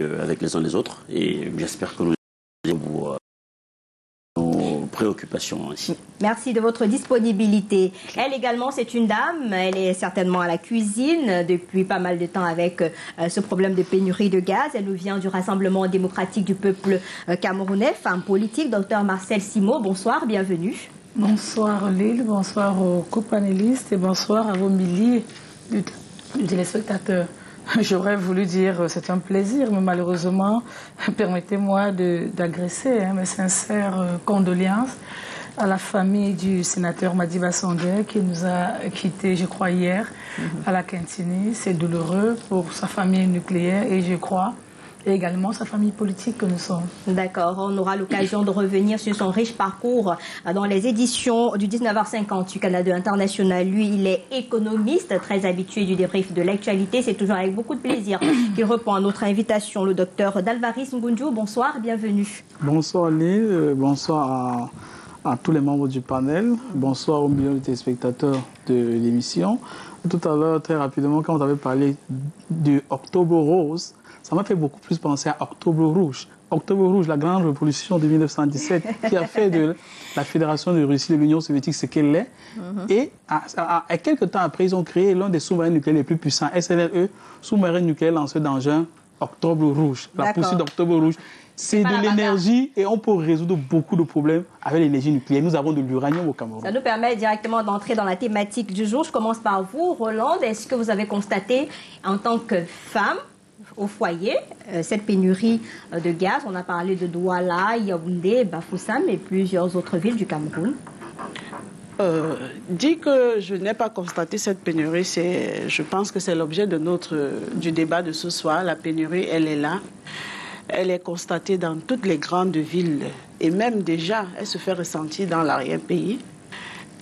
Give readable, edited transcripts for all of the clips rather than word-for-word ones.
avec les uns les autres. Et j'espère que nous allons nos préoccupations ici. Merci de votre disponibilité. Elle également, c'est une dame. Elle est certainement à la cuisine depuis pas mal de temps avec ce problème de pénurie de gaz. Elle nous vient du Rassemblement démocratique du peuple camerounais, femme politique. Dr Marcel Simo, bonsoir, bienvenue. Bonsoir Lille, bonsoir aux co-panélistes et bonsoir à vos milliers de téléspectateurs. J'aurais voulu dire c'est un plaisir, mais malheureusement, permettez-moi d'agresser mes sincères condoléances à la famille du sénateur Madiba Sangué qui nous a quittés, je crois, hier à la Quintini. C'est douloureux pour sa famille nucléaire et je crois et également sa famille politique que nous sommes. D'accord, on aura l'occasion de revenir sur son riche parcours dans les éditions du 19h50 du Canada International. Lui, il est économiste, très habitué du débrief de l'actualité. C'est toujours avec beaucoup de plaisir qu'il répond à notre invitation. Le docteur Dalvaris Ngunju, bonsoir, bienvenue. Bonsoir Lille, bonsoir à tous les membres du panel, bonsoir aux millions de téléspectateurs de l'émission. Tout à l'heure, très rapidement, quand vous avez parlé du Octobre Rose, ça m'a fait beaucoup plus penser à Octobre Rouge. Octobre Rouge, la grande révolution de 1917, qui a fait de la Fédération de Russie de l'Union soviétique ce qu'elle est. Et quelques temps après, ils ont créé l'un des sous-marins nucléaires les plus puissants, SNLE, sous-marin nucléaire lancé d'engin Octobre Rouge. La poursuite d'Octobre Rouge. C'est de l'énergie et on peut résoudre beaucoup de problèmes avec l'énergie nucléaire. Nous avons de l'uranium au Cameroun. Ça nous permet directement d'entrer dans la thématique du jour. Je commence par vous, Roland. Est-ce que vous avez constaté, en tant que femme, au foyer, cette pénurie de gaz? On a parlé de Douala, Yaoundé, Bafoussam et plusieurs autres villes du Cameroun. Dit que je n'ai pas constaté cette pénurie, je pense que c'est l'objet du débat de ce soir. La pénurie, elle est là. Elle est constatée dans toutes les grandes villes et même déjà, elle se fait ressentir dans l'arrière-pays.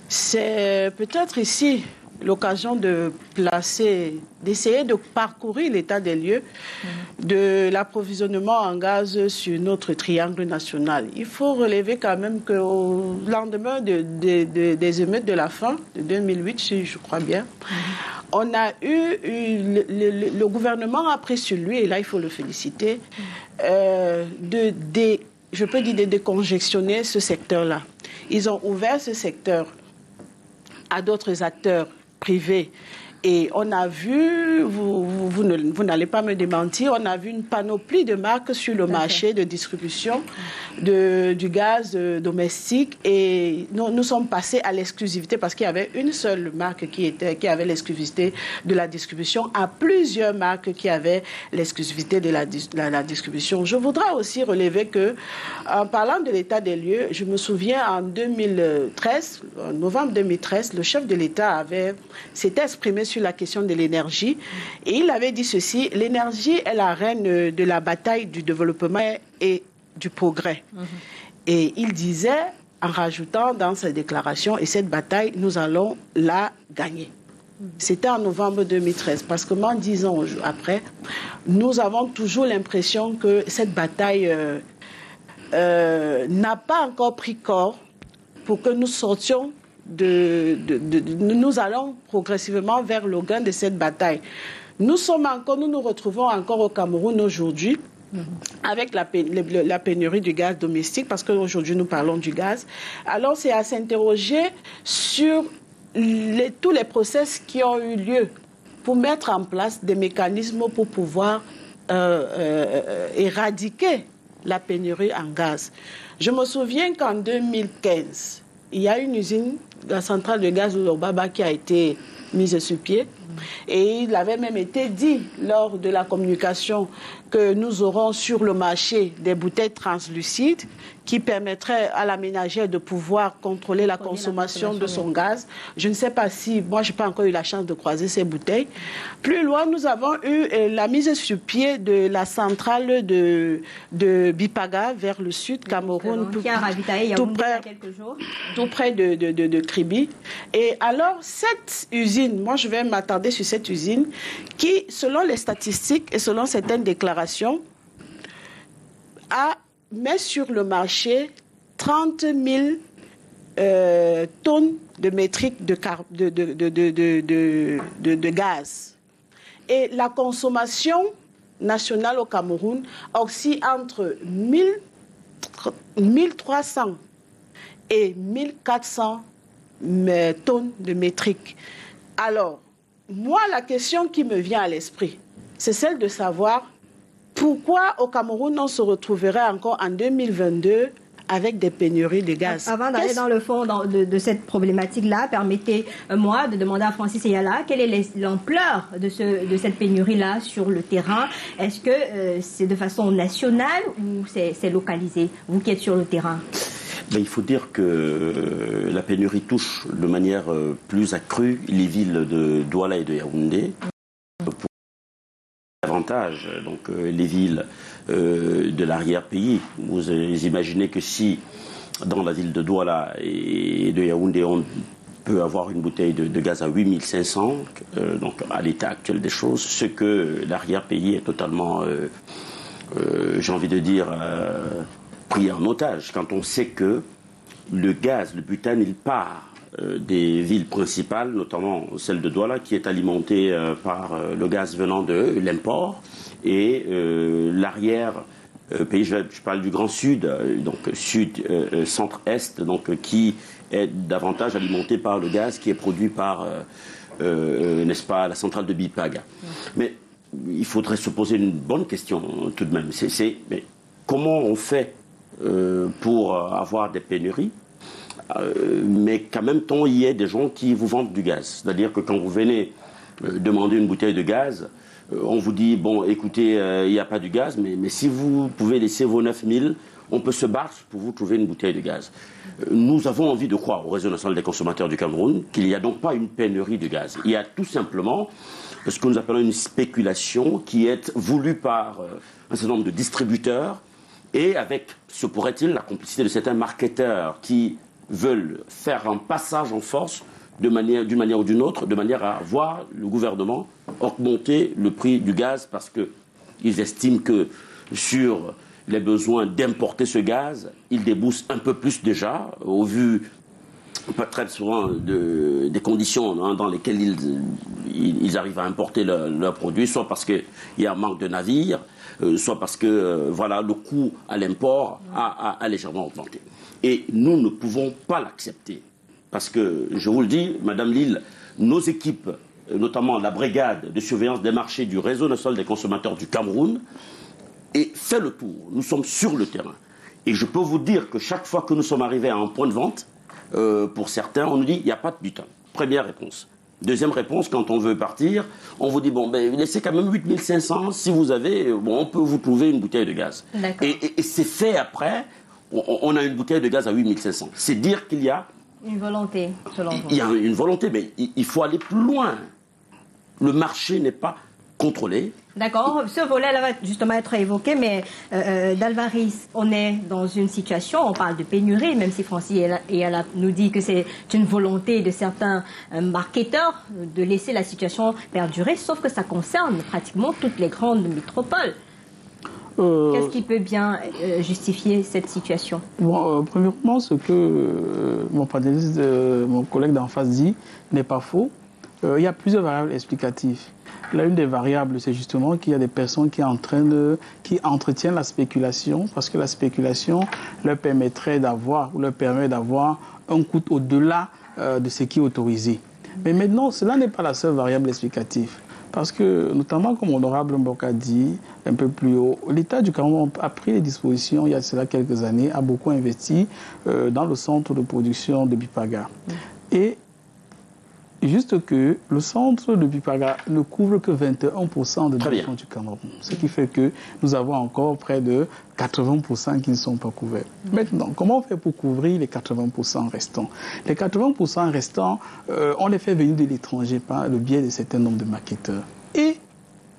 C'est peut-être ici l'occasion d'essayer de parcourir l'état des lieux de l'approvisionnement en gaz sur notre triangle national. Il faut relever quand même qu'au lendemain des émeutes de la faim de 2008, si je crois bien, on a le gouvernement a pris sur lui, et là il faut le féliciter, je peux dire de décongestionner ce secteur-là. Ils ont ouvert ce secteur à d'autres acteurs privés. Et on a vu, vous n'allez pas me démentir, on a vu une panoplie de marques sur le marché de distribution du gaz domestique. Et nous sommes passés à l'exclusivité parce qu'il y avait une seule marque qui avait l'exclusivité de la distribution, à plusieurs marques qui avaient l'exclusivité de la distribution. Je voudrais aussi relever que, en parlant de l'état des lieux, je me souviens en 2013, en novembre 2013, le chef de l'État s'était exprimé sur la question de l'énergie. Et il avait dit ceci: l'énergie est la reine de la bataille du développement et du progrès. Et il disait, en rajoutant dans sa déclaration, et cette bataille, nous allons la gagner. C'était en novembre 2013, parce que moins 10 ans après, nous avons toujours l'impression que cette bataille n'a pas encore pris corps pour que nous sortions nous allons progressivement vers le gain de cette bataille. Nous nous retrouvons encore au Cameroun aujourd'hui avec la pénurie du gaz domestique, parce qu'aujourd'hui nous parlons du gaz. Alors c'est à s'interroger sur tous les process qui ont eu lieu pour mettre en place des mécanismes pour pouvoir éradiquer la pénurie en gaz. Je me souviens qu'en 2015, il y a une usine, la centrale de gaz de l'Obaba, qui a été mise sur pied. Et il avait même été dit lors de la communication que nous aurons sur le marché des bouteilles translucides qui permettraient à la ménagère de pouvoir contrôler la consommation de son gaz. Je ne sais pas si, moi je n'ai pas encore eu la chance de croiser ces bouteilles. Plus loin, nous avons eu la mise sur pied de la centrale de Bipaga vers le sud, Cameroun, qui a ravitaillé il y a quelques jours. Tout près de Kribi. Et alors, cette usine, moi je vais m'attarder sur cette usine qui, selon les statistiques et selon certaines déclarations, met sur le marché 30 000 tonnes de métriques de gaz. Et la consommation national au Cameroun oscille entre 1300 et 1400 tonnes de métriques. Alors, moi, la question qui me vient à l'esprit, c'est celle de savoir pourquoi au Cameroun on se retrouverait encore en 2022 avec des pénuries de gaz. Avant d'aller dans le fond de cette problématique-là, permettez-moi de demander à Francis Eyala quelle est l'ampleur de cette pénurie-là sur le terrain. Est-ce que c'est de façon nationale ou c'est localisé, vous qui êtes sur le terrain? Il faut dire que la pénurie touche de manière plus accrue les villes de Douala et de Yaoundé. Pour davantage, donc les villes de l'arrière-pays. Vous imaginez que si dans la ville de Douala et de Yaoundé, on peut avoir une bouteille de gaz à 8500, donc à l'état actuel des choses, ce que l'arrière-pays est totalement, j'ai envie de dire, pris en otage. Quand on sait que le gaz, le butane, il part des villes principales, notamment celle de Douala, qui est alimentée par le gaz venant de l'import, et l'arrière-pays, je parle du Grand Sud, donc Sud, Centre-Est, donc qui est davantage alimenté par le gaz qui est produit par, n'est-ce pas, la centrale de Bipaga. Mais il faudrait se poser une bonne question tout de même. Mais comment on fait pour avoir des pénuries, mais qu'en même temps il y ait des gens qui vous vendent du gaz. C'est-à-dire que quand vous venez demander une bouteille de gaz, on vous dit, bon, écoutez, il n'y a pas du gaz, mais si vous pouvez laisser vos 9000, on peut se battre pour vous trouver une bouteille de gaz. Nous avons envie de croire au Réseau national des consommateurs du Cameroun qu'il n'y a donc pas une pénurie de gaz. Il y a tout simplement ce que nous appelons une spéculation qui est voulue par un certain nombre de distributeurs et avec, se pourrait-il, la complicité de certains marketeurs qui veulent faire un passage en force d'une manière ou d'une autre, de manière à voir le gouvernement augmenter le prix du gaz parce qu'ils estiment que sur les besoins d'importer ce gaz, ils déboussent un peu plus déjà, au vu pas très souvent des conditions dans lesquelles ils arrivent à importer leurs produits, soit parce qu'il y a un manque de navires, soit parce que voilà, le coût à l'import a légèrement augmenté. Et nous ne pouvons pas l'accepter. Parce que, je vous le dis, Madame Lille, nos équipes, notamment la brigade de surveillance des marchés du Réseau national des consommateurs du Cameroun, fait le tour. Nous sommes sur le terrain. Et je peux vous dire que chaque fois que nous sommes arrivés à un point de vente, pour certains, on nous dit, il n'y a pas de butane. Première réponse. Deuxième réponse, quand on veut partir, on vous dit, bon, ben, laissez quand même 8500, si vous avez, bon, on peut vous trouver une bouteille de gaz. Et c'est fait après, on a une bouteille de gaz à 8500. C'est dire qu'il y a une volonté, selon vous. Il y a une volonté, mais il faut aller plus loin. Le marché n'est pas contrôlé. D'accord, ce volet-là va justement être évoqué, mais Dalvaris, on est dans une situation, on parle de pénurie, même si Francis Eyala nous dit que c'est une volonté de certains marketeurs de laisser la situation perdurer, sauf que ça concerne pratiquement toutes les grandes métropoles. Qu'est-ce qui peut bien justifier cette situation? Bon, premièrement, ce que mon panéliste, mon collègue d'en face dit n'est pas faux. Il y a plusieurs variables explicatives. L'une des variables, c'est justement qu'il y a des personnes qui entretiennent la spéculation, parce que la spéculation leur permettrait d'avoir, ou leur permet d'avoir un coût au-delà de ce qui est autorisé. Mais maintenant, cela n'est pas la seule variable explicative. Parce que, notamment, comme Honorable Mbok a dit un peu plus haut, l'État du Cameroun a pris les dispositions, il y a cela quelques années, a beaucoup investi dans le centre de production de Bipaga. Et juste que le centre de Bipaga ne couvre que 21% de production du Cameroun. Ce qui fait que nous avons encore près de 80% qui ne sont pas couverts. Maintenant, comment on fait pour couvrir les 80% restants? Les 80% restants, on les fait venir de l'étranger par le biais de certains nombres de marketeurs. Et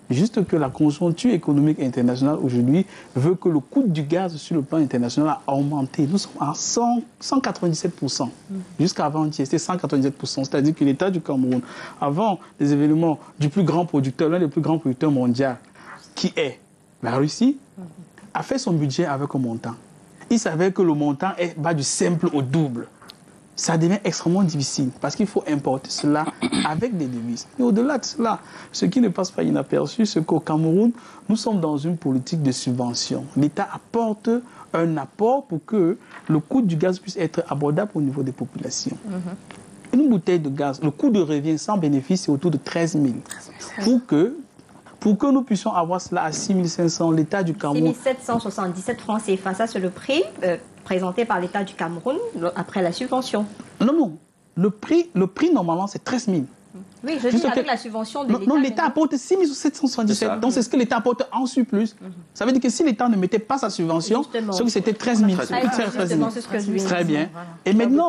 juste que la conjoncture économique internationale aujourd'hui veut que le coût du gaz sur le plan international a augmenté. Nous sommes à 197%. Jusqu'à avant-hier, c'était 197%. C'est-à-dire que l'État du Cameroun, avant les événements du plus grand producteur, l'un des plus grands producteurs mondiaux, qui est la Russie, a fait son budget avec un montant. Il savait que le montant va du simple au double. ça devient extrêmement difficile parce qu'il faut importer cela avec des devises. Et au-delà de cela, ce qui ne passe pas inaperçu, c'est qu'au Cameroun, nous sommes dans une politique de subvention. L'État apporte un apport pour que le coût du gaz puisse être abordable au niveau des populations. Une bouteille de gaz, le coût de revient sans bénéfice, c'est autour de 13 000. Pour que nous puissions avoir cela à 6 500, l'État du Cameroun... 6 777 francs CFA, ça c'est le prix présenté par l'État du Cameroun après la subvention. Non. Le prix normalement, c'est 13 000. Oui, je dis avec la subvention de l'État. Non, l'État apporte 6 777. Donc, c'est ce que l'État apporte en surplus. Ça veut dire que si l'État ne mettait pas sa subvention, ce que c'était 13 000. Très bien. Et maintenant,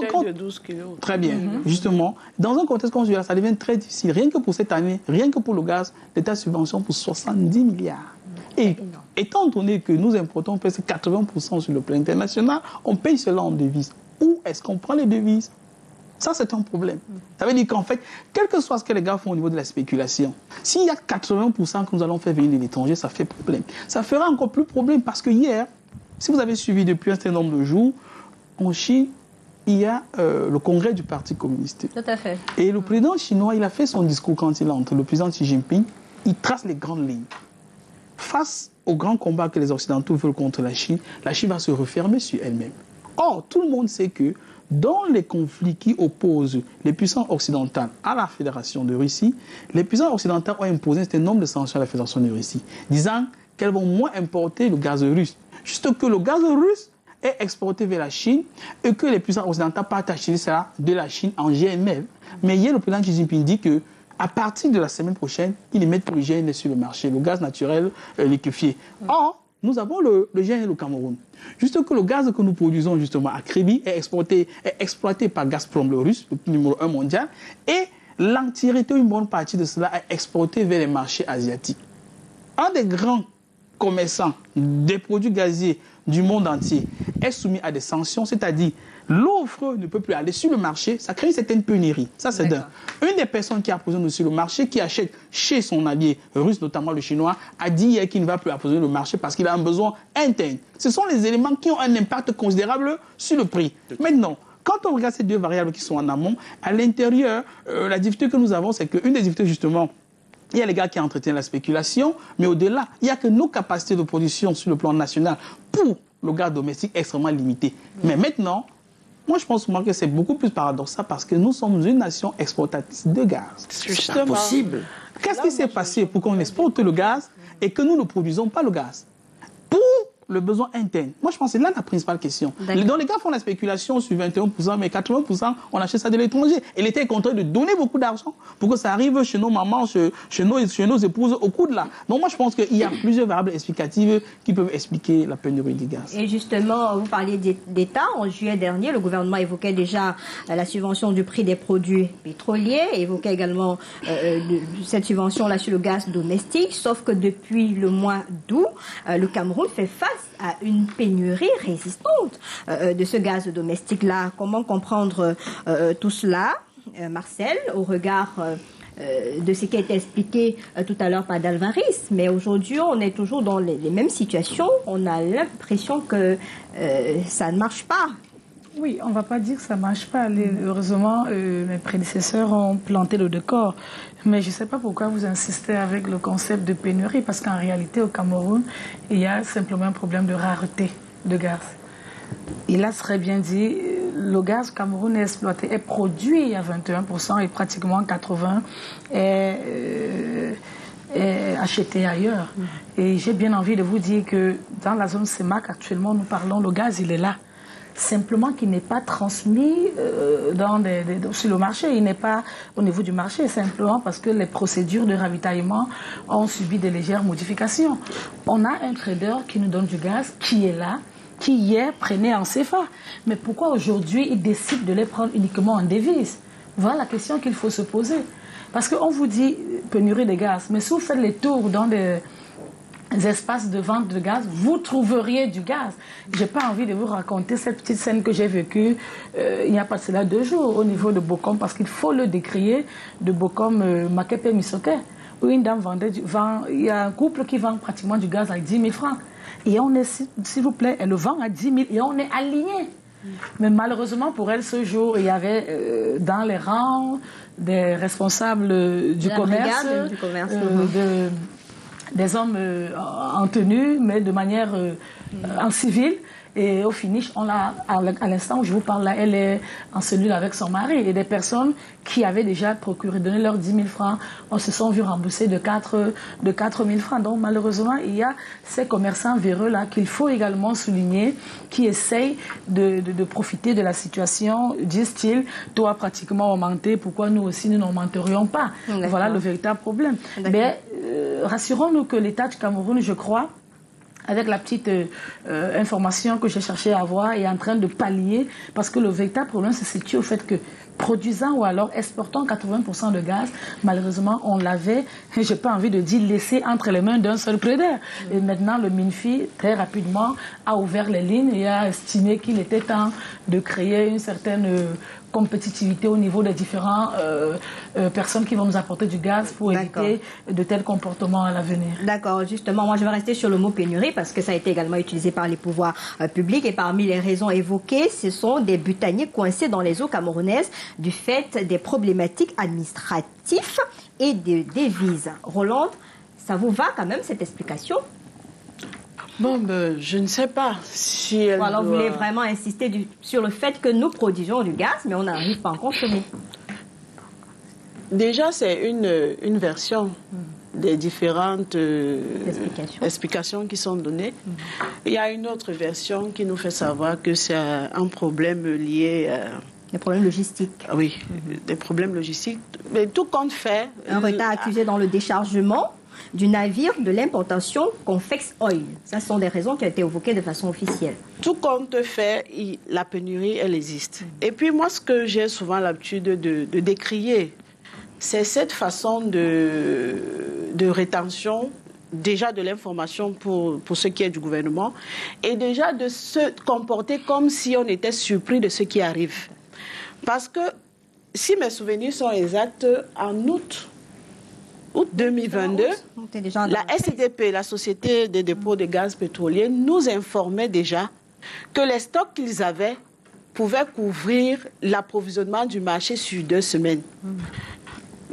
très bien. Justement, dans un contexte comme celui-là, ça devient très difficile. Rien que pour cette année, rien que pour le gaz, l'État subventionne pour 70 milliards. Et étant donné que nous importons presque 80% sur le plan international, on paye cela en devises. Où est-ce qu'on prend les devises? Ça, c'est un problème. Ça veut dire qu'en fait, quel que soit ce que les gars font au niveau de la spéculation, s'il y a 80% que nous allons faire venir de l'étranger, ça fait problème. Ça fera encore plus problème parce que hier, si vous avez suivi depuis un certain nombre de jours, en Chine, il y a le congrès du Parti communiste. Tout à fait. Et le président chinois, il a fait son discours quand il est entre le président Xi Jinping. Il trace les grandes lignes. Face au grand combat que les Occidentaux veulent contre la Chine va se refermer sur elle-même. Or, tout le monde sait que dans les conflits qui opposent les puissances occidentales à la Fédération de Russie, les puissances occidentales ont imposé un certain nombre de sanctions à la Fédération de Russie, disant qu'elles vont moins importer le gaz russe. Juste que le gaz russe est exporté vers la Chine et que les puissances occidentales partent acheter ça de la Chine en GNL. Mais hier, le président Xi Jinping dit que à partir de la semaine prochaine, ils mettent le GNL sur le marché, le gaz naturel liquéfié. Or, nous avons le GNL au Cameroun. Juste que le gaz que nous produisons justement à Kribi est exploité par Gazprom, le russe, le numéro 1 mondial, et l'entièreté, une bonne partie de cela est exportée vers les marchés asiatiques. Un des grands commerçants des produits gaziers du monde entier est soumis à des sanctions, c'est-à-dire l'offre ne peut plus aller sur le marché, ça crée une certaine pénurie. Ça, c'est d'un. Une des personnes qui approvisionne sur le marché, qui achète chez son allié russe, notamment le chinois, a dit hier qu'il ne va plus approvisionner le marché parce qu'il a un besoin interne. Ce sont les éléments qui ont un impact considérable sur le prix. Maintenant, quand on regarde ces deux variables qui sont en amont, à l'intérieur, la difficulté que nous avons, c'est qu'une des difficultés, justement, il y a les gars qui entretiennent la spéculation, mais au-delà, il n'y a que nos capacités de production sur le plan national pour le gaz domestique extrêmement limitées. Mais maintenant, moi, je pense que c'est beaucoup plus paradoxal parce que nous sommes une nation exportatrice de gaz. C'est impossible. Qu'est-ce qui s'est passé pour qu'on exporte le gaz et que nous ne produisons pas le gaz? Pour le besoin interne. Moi, je pense que c'est là la principale question. Donc, les gars font la spéculation sur 21%, mais 80%, on achète ça de l'étranger. Et l'État est contraint de donner beaucoup d'argent pour que ça arrive chez nos mamans, chez nos épouses au coût de là. Donc, moi, je pense qu'il y a plusieurs variables explicatives qui peuvent expliquer la pénurie du gaz. Et justement, vous parliez d'État. En juillet dernier, le gouvernement évoquait déjà la subvention du prix des produits pétroliers, évoquait également cette subvention-là sur le gaz domestique, sauf que depuis le mois d'août, le Cameroun fait face à une pénurie résistante de ce gaz domestique-là. Comment comprendre tout cela, Marcel, au regard de ce qui a été expliqué tout à l'heure par Dalvaris? Mais aujourd'hui, on est toujours dans les mêmes situations. On a l'impression que ça ne marche pas. Oui, on ne va pas dire que ça ne marche pas. Heureusement, mes prédécesseurs ont planté le décor. Mais je ne sais pas pourquoi vous insistez avec le concept de pénurie, parce qu'en réalité, au Cameroun, il y a simplement un problème de rareté de gaz. Il a très bien dit, le gaz au Cameroun est exploité, est produit à 21% et pratiquement 80% est acheté ailleurs. Et j'ai bien envie de vous dire que dans la zone CEMAC, actuellement, nous parlons, le gaz, il est là. Simplement qu'il n'est pas transmis sur le marché, il n'est pas au niveau du marché, simplement parce que les procédures de ravitaillement ont subi de légères modifications. On a un trader qui nous donne du gaz, qui est là, qui hier prenait en CFA. Mais pourquoi aujourd'hui il décide de les prendre uniquement en devises? Voilà la question qu'il faut se poser. Parce qu'on vous dit pénurie de gaz, mais si vous faites les tours dans des espaces de vente de gaz, vous trouveriez du gaz. Je n'ai pas envie de vous raconter cette petite scène que j'ai vécue il n'y a pas cela 2 jours au niveau de Bokom, parce qu'il faut le décrier, de Bokom Makepe Misoke, où une dame il y a un couple qui vend pratiquement du gaz à 10 000 francs. Et on est, s'il vous plaît, elle le vend à 10 000 et on est aligné. Mais malheureusement pour elle, ce jour, il y avait dans les rangs des responsables du commerce, des hommes en tenue, mais de manière en civil. Et au finish, à l'instant où je vous parle là, elle est en cellule avec son mari. Et des personnes qui avaient déjà donné leurs 10 000 francs, on se sont vus rembourser de 4 000 francs. Donc malheureusement, il y a ces commerçants véreux là qu'il faut également souligner, qui essayent de profiter de la situation, disent-ils, toi pratiquement augmenté, pourquoi nous aussi nous n'augmenterions pas? Voilà le véritable problème. Mais rassurons-nous que l'État du Cameroun, je crois, avec la petite information que j'ai cherché à avoir, est en train de pallier, parce que le véritable problème se situe au fait que produisant ou alors exportant 80% de gaz, malheureusement, on l'avait, j'ai pas envie de dire, laissé entre les mains d'un seul prédaire. Et maintenant, le MINFI, très rapidement, a ouvert les lignes et a estimé qu'il était temps de créer une certaine compétitivité au niveau des différentes personnes qui vont nous apporter du gaz pour éviter de tels comportements à l'avenir. D'accord, justement, moi je vais rester sur le mot pénurie parce que ça a été également utilisé par les pouvoirs publics et parmi les raisons évoquées, ce sont des butaniers coincés dans les eaux camerounaises du fait des problématiques administratives et des devises. Roland, ça vous va quand même cette explication? Bon, je ne sais pas si elle alors, vous voulez vraiment insister sur le fait que nous produisons du gaz, mais on n'arrive pas à en consommer. Déjà, c'est une version des différentes explications qui sont données. Il y a une autre version qui nous fait savoir que c'est un problème lié des problèmes logistiques. Oui, des problèmes logistiques. Mais tout compte fait... Un retard accusé dans le déchargement du navire de l'importation Confex Oil. Ça, ce sont des raisons qui ont été évoquées de façon officielle. Tout compte fait, la pénurie, elle existe. Et puis moi, ce que j'ai souvent l'habitude de décrier, c'est cette façon de rétention, déjà de l'information pour ce qui est du gouvernement, et déjà de se comporter comme si on était surpris de ce qui arrive. Parce que, si mes souvenirs sont exacts, en août 2022, la SDP, la Société des dépôts de gaz pétrolier, nous informait déjà que les stocks qu'ils avaient pouvaient couvrir l'approvisionnement du marché sur 2 semaines.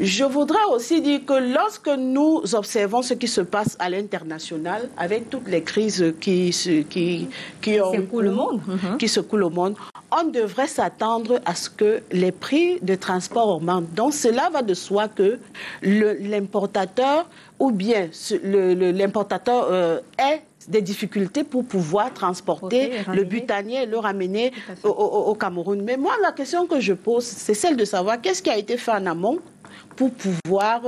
Je voudrais aussi dire que lorsque nous observons ce qui se passe à l'international, avec toutes les crises qui secouent le monde, on devrait s'attendre à ce que les prix de transport augmentent. Donc cela va de soi que l'importateur ou bien l'importateur ait des difficultés pour pouvoir transporter le butanier et le ramener au Cameroun. Mais moi, la question que je pose, c'est celle de savoir qu'est-ce qui a été fait en amont pour pouvoir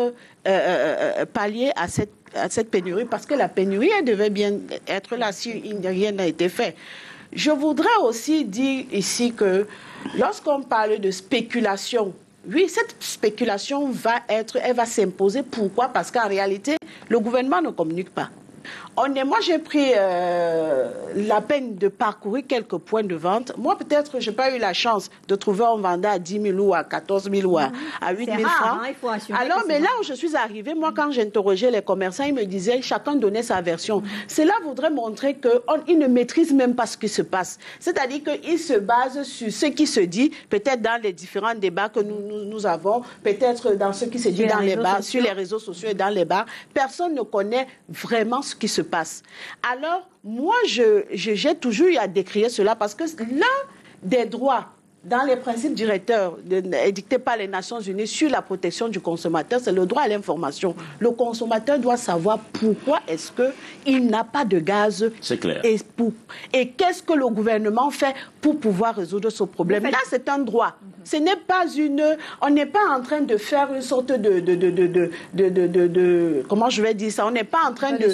pallier à cette pénurie, parce que la pénurie, elle devait bien être là si rien n'a été fait. Je voudrais aussi dire ici que lorsqu'on parle de spéculation, oui, cette spéculation elle va s'imposer. Pourquoi? Parce qu'en réalité, le gouvernement ne communique pas. Moi, j'ai pris la peine de parcourir quelques points de vente. Moi, peut-être, je n'ai pas eu la chance de trouver un vendeur à 10 000 ou à 14 000 ou à 8 000 francs. Hein, il faut assurer. Alors, mais là où je suis arrivée, moi, quand j'interrogeais les commerçants, ils me disaient, chacun donnait sa version. Cela voudrait montrer qu'ils ne maîtrisent même pas ce qui se passe. C'est-à-dire qu'ils se basent sur ce qui se dit, peut-être dans les différents débats que nous avons, peut-être dans ce qui se dit dans les bars, sur les réseaux sociaux et dans les bars. Personne ne connaît vraiment ce qui se passe. Alors, moi, j'ai toujours eu à décrire cela parce que l'un des droits dans les principes directeurs édictés par les Nations Unies sur la protection du consommateur, c'est le droit à l'information. Le consommateur doit savoir pourquoi est-ce qu'il n'a pas de gaz. C'est clair. Et qu'est-ce que le gouvernement fait pour pouvoir résoudre ce problème. Là, c'est un droit. Ce n'est pas on n'est pas en train de faire une sorte comment je vais dire ça, on n'est pas en train de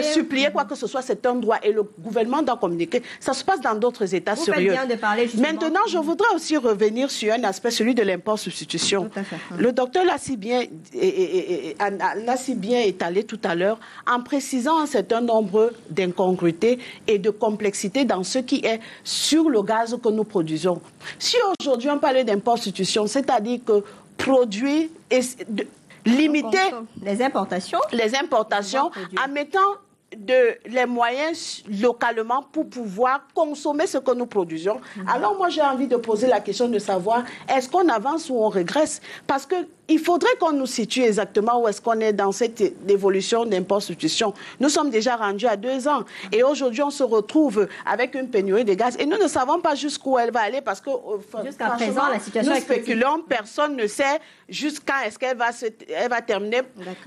supplier quoi que ce soit, c'est un droit et le gouvernement doit communiquer. Ça se passe dans d'autres États sérieux. Bien de parler Maintenant, je voudrais aussi revenir sur un aspect, celui de l'import-substitution. Le docteur l'a si bien étalé tout à l'heure en précisant un certain nombre d'incongruités et de complexités dans ce qui est sur le gaz que nous produisons. Si aujourd'hui on parlait d'import-substitution, c'est-à-dire que limiter les importations en mettant les moyens localement pour pouvoir consommer ce que nous produisons. Alors moi, j'ai envie de poser la question de savoir, est-ce qu'on avance ou on régresse? Parce qu'il faudrait qu'on nous situe exactement où est-ce qu'on est dans cette évolution d'import-substitution. Nous sommes déjà rendus à 2 ans. Et aujourd'hui, on se retrouve avec une pénurie de gaz. Et nous ne savons pas jusqu'où elle va aller parce que, jusqu'à présent, la situation nous spéculons, personne ne sait jusqu'à est-ce qu'elle va terminer.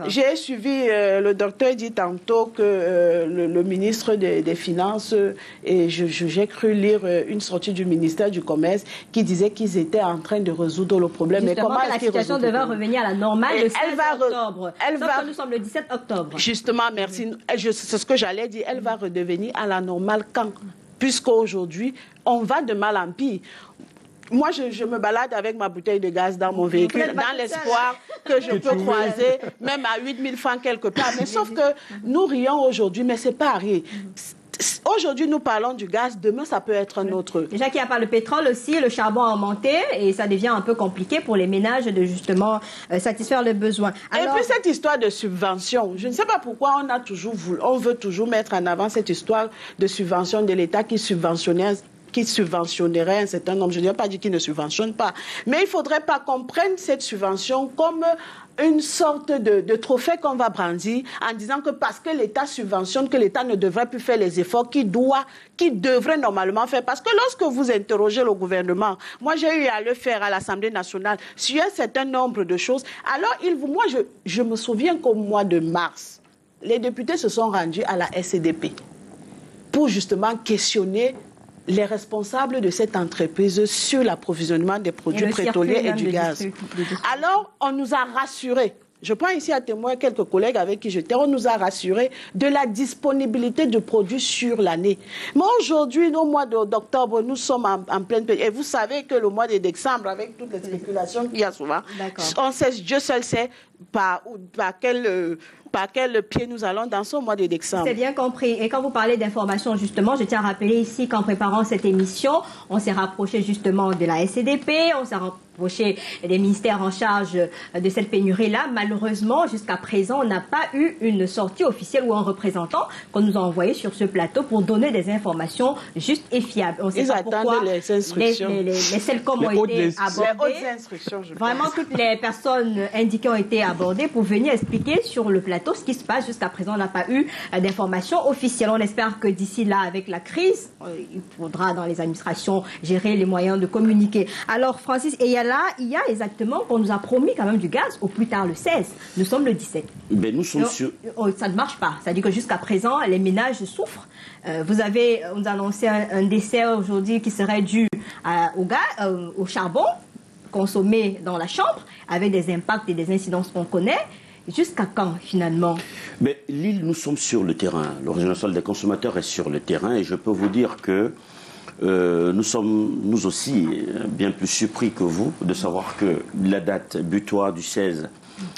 J'ai suivi, le docteur dit tantôt que le ministre des Finances, et j'ai cru lire une sortie du ministère du Commerce qui disait qu'ils étaient en train de résoudre le problème. Justement, mais comment la situation devait revenir à la normale le 16 octobre. Nous sommes le 17 octobre. Justement, merci. C'est ce que j'allais dire. Elle va redevenir à la normale quand? Puisqu'aujourd'hui, on va de mal en pire. Moi, je me balade avec ma bouteille de gaz dans mon véhicule, dans l'espoir que je peux croiser, même à 8 000 francs quelque part. Mais sauf que nous rions aujourd'hui, mais c'est pas rien. Aujourd'hui, nous parlons du gaz, demain, ça peut être un autre. Déjà qu'il n'y a pas le pétrole aussi, le charbon a augmenté et ça devient un peu compliqué pour les ménages de justement satisfaire les besoins. Alors... Et puis cette histoire de subvention, je ne sais pas pourquoi on veut toujours mettre en avant cette histoire de subvention de l'État qui subventionnerait un certain nombre. Je ne vais pas dire qu'il ne subventionne pas. Mais il ne faudrait pas qu'on prenne cette subvention comme une sorte de trophée qu'on va brandir en disant que parce que l'État subventionne, que l'État ne devrait plus faire les efforts qu'il devrait normalement faire. Parce que lorsque vous interrogez le gouvernement, moi j'ai eu à le faire à l'Assemblée nationale, sur un certain nombre de choses, alors moi je me souviens qu'au mois de mars, les députés se sont rendus à la SCDP pour justement questionner les responsables de cette entreprise sur l'approvisionnement des produits pétroliers et du gaz. Alors, on nous a rassurés. Je prends ici à témoin quelques collègues avec qui j'étais. On nous a rassurés de la disponibilité de produits sur l'année. Mais aujourd'hui, au mois d'octobre, nous sommes en pleine période. Et vous savez que le mois de décembre, avec toutes les spéculations qu'il y a souvent, on sait, Dieu seul sait par quel pied nous allons dans ce mois de décembre. C'est bien compris. Et quand vous parlez d'information, justement, je tiens à rappeler ici qu'en préparant cette émission, on s'est rapproché justement de la SCDP, on s'est rapproché des ministères en charge de cette pénurie-là. Malheureusement, jusqu'à présent, on n'a pas eu une sortie officielle ou un représentant qu'on nous a envoyé sur ce plateau pour donner des informations justes et fiables. On sait pas pourquoi les instructions. Les CELCOM ont été abordées. Les hautes instructions, Vraiment, toutes les personnes indiquées ont été abordées pour venir expliquer sur le plateau ce qui se passe. Jusqu'à présent, on n'a pas eu d'informations officielles. On espère que d'ici là, avec la crise, il faudra dans les administrations gérer les moyens de communiquer. Alors, Francis Eyala, il y a exactement qu'on nous a promis quand même du gaz au plus tard le 16. Nous sommes le 17. Mais nous sommes sûrs. Ça ne marche pas. C'est-à-dire que jusqu'à présent, les ménages souffrent. Vous avez nous annoncé un décès aujourd'hui qui serait dû au charbon consommé dans la chambre, avec des impacts et des incidences qu'on connaît. Jusqu'à quand, finalement? Mais l'île, nous sommes sur le terrain. L'Organisation nationale des consommateurs est sur le terrain et je peux vous dire que nous sommes, nous aussi, bien plus surpris que vous de savoir que la date butoir du 16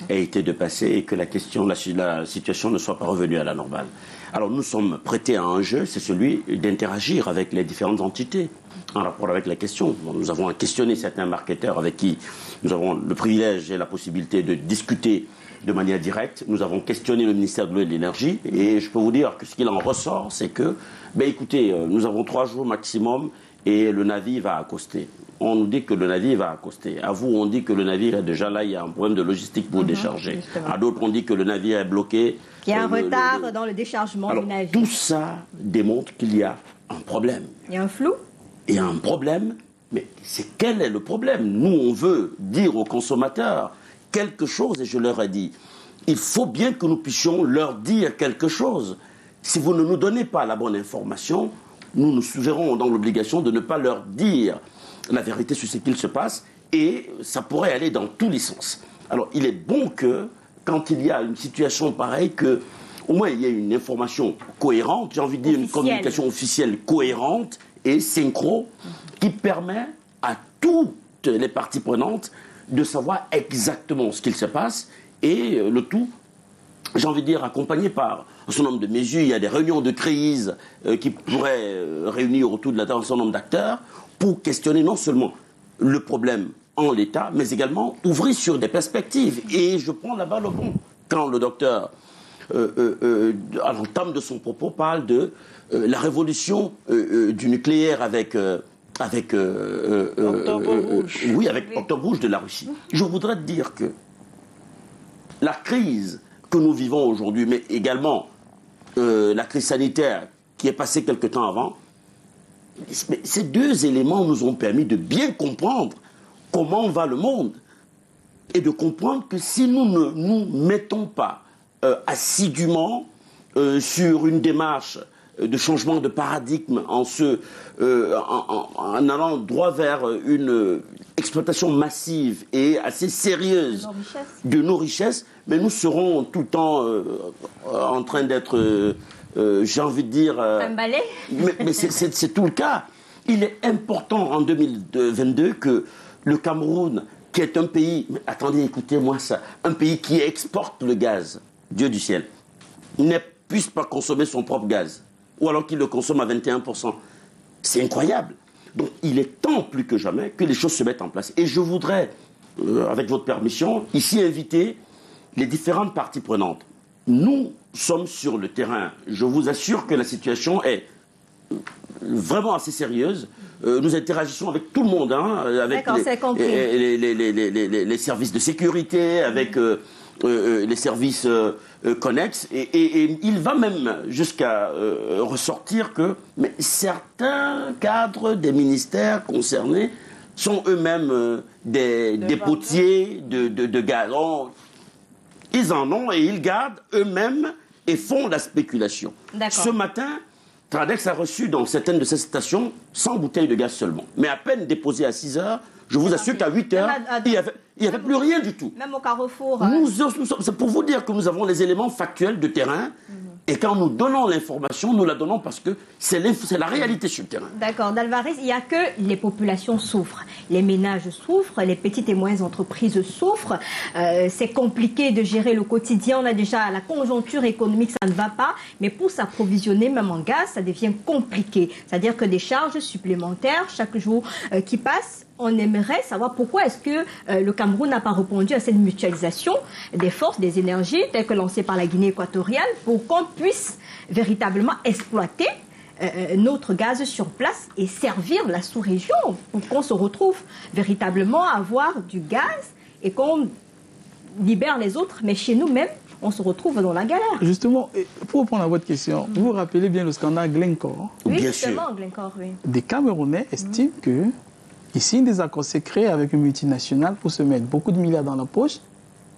a été dépassée et que la situation ne soit pas revenue à la normale. Alors nous sommes prêtés à un jeu, c'est celui d'interagir avec les différentes entités en rapport avec la question. Bon, nous avons questionné certains marketeurs avec qui nous avons le privilège et la possibilité de discuter de manière directe. Nous avons questionné le ministère de l'Eau et de l'Énergie et je peux vous dire que ce qu'il en ressort, c'est que, écoutez, nous avons 3 jours maximum et le navire va accoster. On nous dit que le navire va accoster. À vous, on dit que le navire est déjà là, il y a un problème de logistique pour décharger. Justement. À d'autres, on dit que le navire est bloqué. Il y a un retard dans le déchargement du navire. Tout ça démontre qu'il y a un problème. Il y a un flou. Il y a un problème, mais quel est le problème? Nous, on veut dire aux consommateurs quelque chose, et je leur ai dit, il faut bien que nous puissions leur dire quelque chose. Si vous ne nous donnez pas la bonne information, nous nous verrons dans l'obligation de ne pas leur dire la vérité sur ce qu'il se passe, et ça pourrait aller dans tous les sens. Alors, il est bon que, quand il y a une situation pareille, que au moins il y ait une information cohérente, j'ai envie de dire une communication officielle cohérente et synchro, qui permet à toutes les parties prenantes de savoir exactement ce qu'il se passe, et le tout, j'ai envie de dire, accompagné par un certain nombre de mesures. Il y a des réunions de crise qui pourraient réunir autour de la table un certain nombre d'acteurs pour questionner non seulement le problème en l'état, mais également ouvrir sur des perspectives. Et je prends la balle au bond. Quand le docteur à l'entame de son propos, parle de la révolution du nucléaire avec Octobre Rouge de la Russie. Je voudrais te dire que la crise que nous vivons aujourd'hui, mais également la crise sanitaire qui est passée quelque temps avant, ces deux éléments nous ont permis de bien comprendre comment va le monde et de comprendre que si nous ne nous mettons pas assidûment sur une démarche de changement de paradigme en allant droit vers une exploitation massive et assez sérieuse de nos richesses, mais nous serons tout le temps en train d'être, j'ai envie de dire... emballés. Mais c'est tout le cas. Il est important en 2022 que le Cameroun, qui est un pays... Mais attendez, écoutez-moi ça. Un pays qui exporte le gaz, Dieu du ciel, ne puisse pas consommer son propre gaz. Ou alors qu'il le consomme à 21%. C'est incroyable. Donc il est temps plus que jamais que les choses se mettent en place. Et je voudrais, avec votre permission, ici inviter les différentes parties prenantes. Nous sommes sur le terrain. Je vous assure que la situation est vraiment assez sérieuse. Nous interagissons avec tout le monde, avec les services de sécurité, avec les services connexes, et il va même jusqu'à ressortir que certains cadres des ministères concernés sont eux-mêmes des potiers de gaz. Ils en ont et ils gardent eux-mêmes et font la spéculation. Ce matin, Tradex a reçu dans certaines de ces stations 100 bouteilles de gaz seulement. Mais à peine déposées à 6 heures, je vous assure qu'à 8 heures, il n'y avait plus rien du tout. Même au Carrefour. C'est pour vous dire que nous avons les éléments factuels de terrain. Et quand nous donnons l'information, nous la donnons parce que c'est la réalité sur le terrain. D'accord. D'Alvarez, il n'y a que les populations souffrent. Les ménages souffrent, les petites et moyennes entreprises souffrent. C'est compliqué de gérer le quotidien. On a déjà la conjoncture économique, ça ne va pas. Mais pour s'approvisionner, même en gaz, ça devient compliqué. C'est-à-dire que des charges supplémentaires chaque jour qui passe. On aimerait savoir pourquoi est-ce que le Cameroun n'a pas répondu à cette mutualisation des forces, des énergies, telle que lancée par la Guinée équatoriale, pour qu'on puisse véritablement exploiter notre gaz sur place et servir la sous-région, pour qu'on se retrouve véritablement à avoir du gaz et qu'on libère les autres, mais chez nous-mêmes, on se retrouve dans la galère. Justement, pour répondre à votre question, vous vous rappelez bien le scandale Glencore? Oui, bien justement, sûr. Glencore, oui. Des Camerounais estiment que ils signent des accords secrets avec une multinationale pour se mettre beaucoup de milliards dans la poche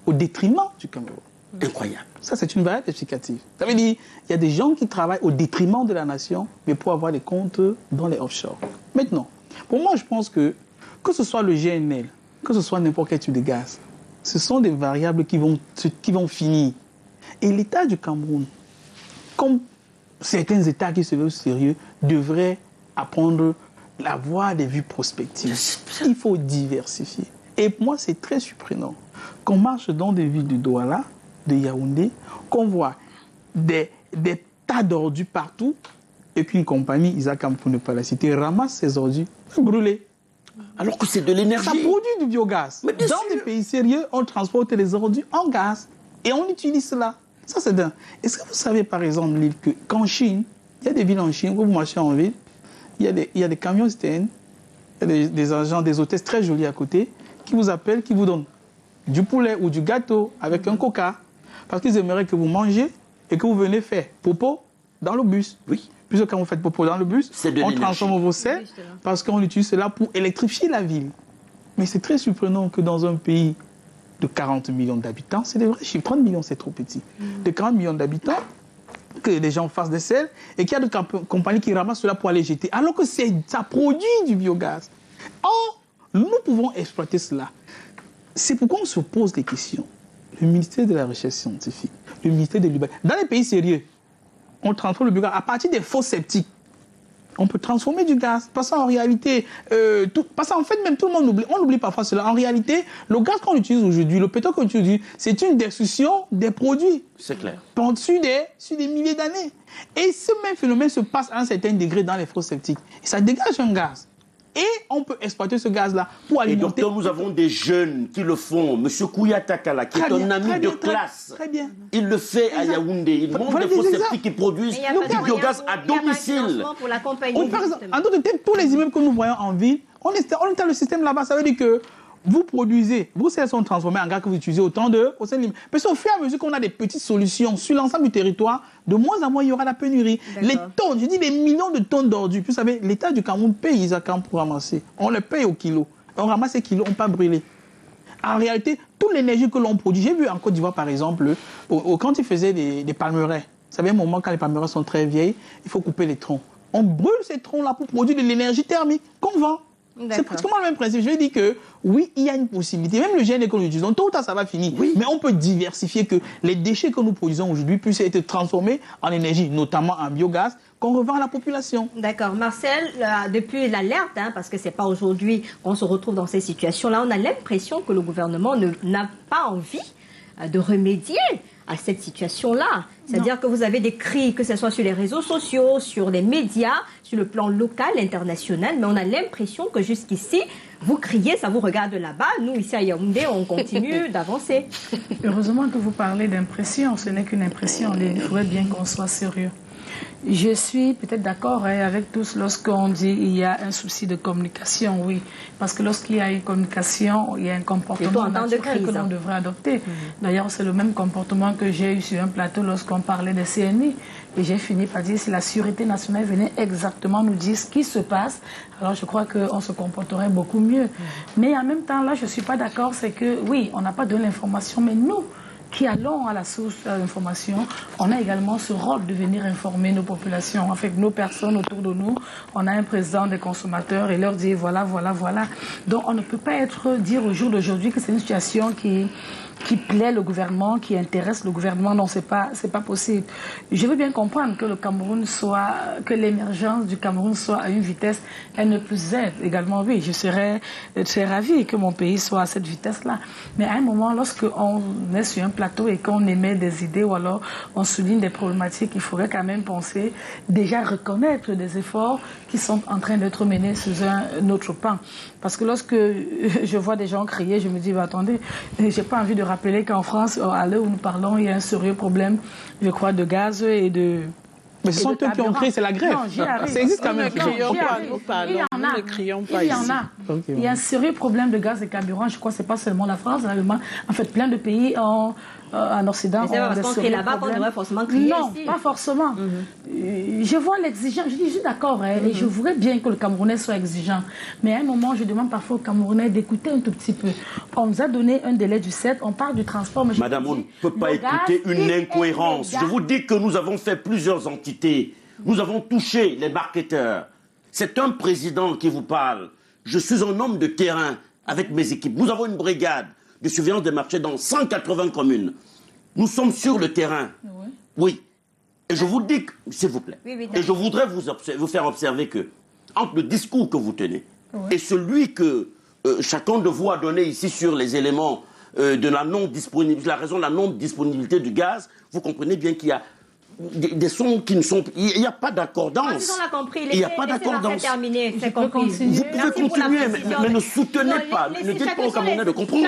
au détriment du Cameroun. Incroyable. Ça, c'est une variable explicative. Ça veut dire qu'il y a des gens qui travaillent au détriment de la nation, mais pour avoir des comptes dans les offshore. Maintenant, pour moi, je pense que ce soit le GNL, que ce soit n'importe quel type de gaz, ce sont des variables qui vont finir. Et l'État du Cameroun, comme certains États qui se veulent sérieux, devraient apprendre la voie des vues prospectives. Il faut diversifier. Et pour moi, c'est très surprenant qu'on marche dans des villes de Douala, de Yaoundé, qu'on voit des tas d'ordures partout, et qu'une compagnie, Isakam pour ne pas la citer, ramasse ces ordures brûlées. Alors que c'est de l'énergie. Ça produit du biogaz. Mais dans des pays sérieux, on transporte les ordures en gaz et on utilise cela. Ça, c'est dingue. Est-ce que vous savez, par exemple, qu'en Chine, il y a des villes en Chine où vous marchez en ville, il y a des camions citernes, il y a des agents, des hôtesses très jolies à côté, qui vous appellent, qui vous donnent du poulet ou du gâteau avec un coca, parce qu'ils aimeraient que vous mangez et que vous venez faire popo dans le bus. Oui. Puisque quand vous faites popo dans le bus, on transforme vos selles Justement. parce qu'on utilise cela pour électrifier la ville. Mais c'est très surprenant que dans un pays de 40 millions d'habitants, c'est des vrais chiffres, 30 millions c'est trop petit, de 40 millions d'habitants, que les gens fassent des selles et qu'il y a des compagnies qui ramassent cela pour aller jeter, alors que ça produit du biogaz. Or, nous pouvons exploiter cela. C'est pourquoi on se pose des questions. Le ministère de la Recherche scientifique, le ministère de l'Urbanisme, dans les pays sérieux, on transforme le biogaz à partir des fosses septiques. On peut transformer du gaz. Parce qu'en réalité, parce qu'en fait, même tout le monde oublie. On oublie parfois cela. En réalité, le gaz qu'on utilise aujourd'hui, le pétrole qu'on utilise aujourd'hui, c'est une destruction des produits. C'est clair. Sur des milliers d'années. Et ce même phénomène se passe à un certain degré dans les fosses septiques. Et ça dégage un gaz. et on peut exploiter ce gaz-là pour Et alimenter. docteur, nous avons des jeunes qui le font. Monsieur Kouyata Kala, qui est un ami de classe. Très bien. Il le fait à Yaoundé. Il monte des fosses septiques qui produisent du biogaz à domicile. En d'autres termes, tous les immeubles que nous voyons en ville, on installe le système là-bas. Ça veut dire que vous produisez, vos serres sont transformées en gaz que vous utilisez autant de au sein de l'immeuble. Parce qu'au fur et à mesure qu'on a des petites solutions sur l'ensemble du territoire, de moins en moins il y aura la pénurie. Les tonnes, je dis des millions de tonnes d'ordures. Vous savez, l'État du Cameroun paye Isacam pour ramasser. On le paye au kilo. On ramasse ces kilos, on ne peut pas brûler. En réalité, toute l'énergie que l'on produit, j'ai vu en Côte d'Ivoire par exemple, quand ils faisaient des palmeraies, vous savez, un moment quand les palmeraies sont très vieilles, il faut couper les troncs. On brûle ces troncs-là pour produire de l'énergie thermique qu'on vend. C'est pratiquement le même principe. Je vais dire que oui, il y a une possibilité. Même le GNL que nous utilisons, tôt ou tard, ça va finir. Oui. Mais on peut diversifier que les déchets que nous produisons aujourd'hui puissent être transformés en énergie, notamment en biogaz, qu'on revend à la population. D'accord. Marcel, depuis l'alerte, parce que ce n'est pas aujourd'hui qu'on se retrouve dans ces situations-là, on a l'impression que le gouvernement n'a pas envie de remédier à cette situation-là. C'est-à-dire que vous avez des cris, que ce soit sur les réseaux sociaux, sur les médias, sur le plan local, international, mais on a l'impression que jusqu'ici, vous criez, ça vous regarde là-bas. Nous, ici à Yaoundé, on continue d'avancer. Heureusement que vous parlez d'impression. Ce n'est qu'une impression. Il faudrait bien qu'on soit sérieux. Je suis peut-être d'accord avec tous lorsqu'on dit qu'il y a un souci de communication, oui. Parce que lorsqu'il y a une communication, il y a un comportement naturel que l'on devrait adopter. D'ailleurs, c'est le même comportement que j'ai eu sur un plateau lorsqu'on parlait des CNI. Et j'ai fini par dire si la Sûreté nationale venait exactement nous dire ce qui se passe, alors je crois qu'on se comporterait beaucoup mieux. Mais en même temps, là, je ne suis pas d'accord, c'est que oui, on n'a pas donné l'information, mais nous, qui allons à la source de l'information, on a également ce rôle de venir informer nos populations, avec nos personnes autour de nous. On a un président des consommateurs et leur dire voilà, voilà, voilà. Donc on ne peut pas dire au jour d'aujourd'hui que c'est une situation qui plaît le gouvernement, qui intéresse le gouvernement. Non, c'est pas possible. Je veux bien comprendre que le Cameroun que l'émergence du Cameroun soit à une vitesse N+Z. Également, oui, je serais très ravie que mon pays soit à cette vitesse-là. Mais à un moment, lorsqu'on est sur un plateau et qu'on émet des idées ou alors on souligne des problématiques, il faudrait quand même penser, déjà reconnaître des efforts qui sont en train d'être menés sous un autre pan. Parce que lorsque je vois des gens crier, je me dis, bah, attendez, j'ai pas envie de rappeler qu'en France, à l'heure où nous parlons, il y a un sérieux problème, je crois, de gaz et de... Mais ce sont eux qui ont créé, c'est la grève. Non, j'y arrive. Ça existe quand même. Il y en a. Il y a un sérieux problème de gaz et carburant. Je crois que ce n'est pas seulement la France, en fait, plein de pays en Occident. Mais c'est pas parce qu'on crie là-bas qu'on devrait forcément crier non, ici. Pas forcément. Je vois l'exigence. Je suis d'accord. Et je voudrais bien que le Camerounais soit exigeant. Mais à un moment, je demande parfois aux Camerounais d'écouter un tout petit peu. On nous a donné un délai du 7. On parle du transport. Mais Madame, on ne peut pas écouter une incohérence. Je vous dis que nous avons fait plusieurs entités. Nous avons touché les marketeurs. C'est un président qui vous parle. Je suis un homme de terrain avec mes équipes. Nous avons une brigade de surveillance des marchés dans 180 communes. Nous sommes sur le terrain. Oui. Et je vous dis, s'il vous plaît, et je voudrais vous faire observer que, entre le discours que vous tenez et celui que chacun de vous a donné ici sur les éléments de la non-disponibilité, la raison de la non-disponibilité du gaz, vous comprenez bien qu'il y a des sons qui ne sont... Il n'y a pas d'accordance. On a compris. Il n'y a pas d'accordance. C'est compris. Vous pouvez continuer, mais ne soutenez pas. Ne dites pas aux Camerounais de comprendre.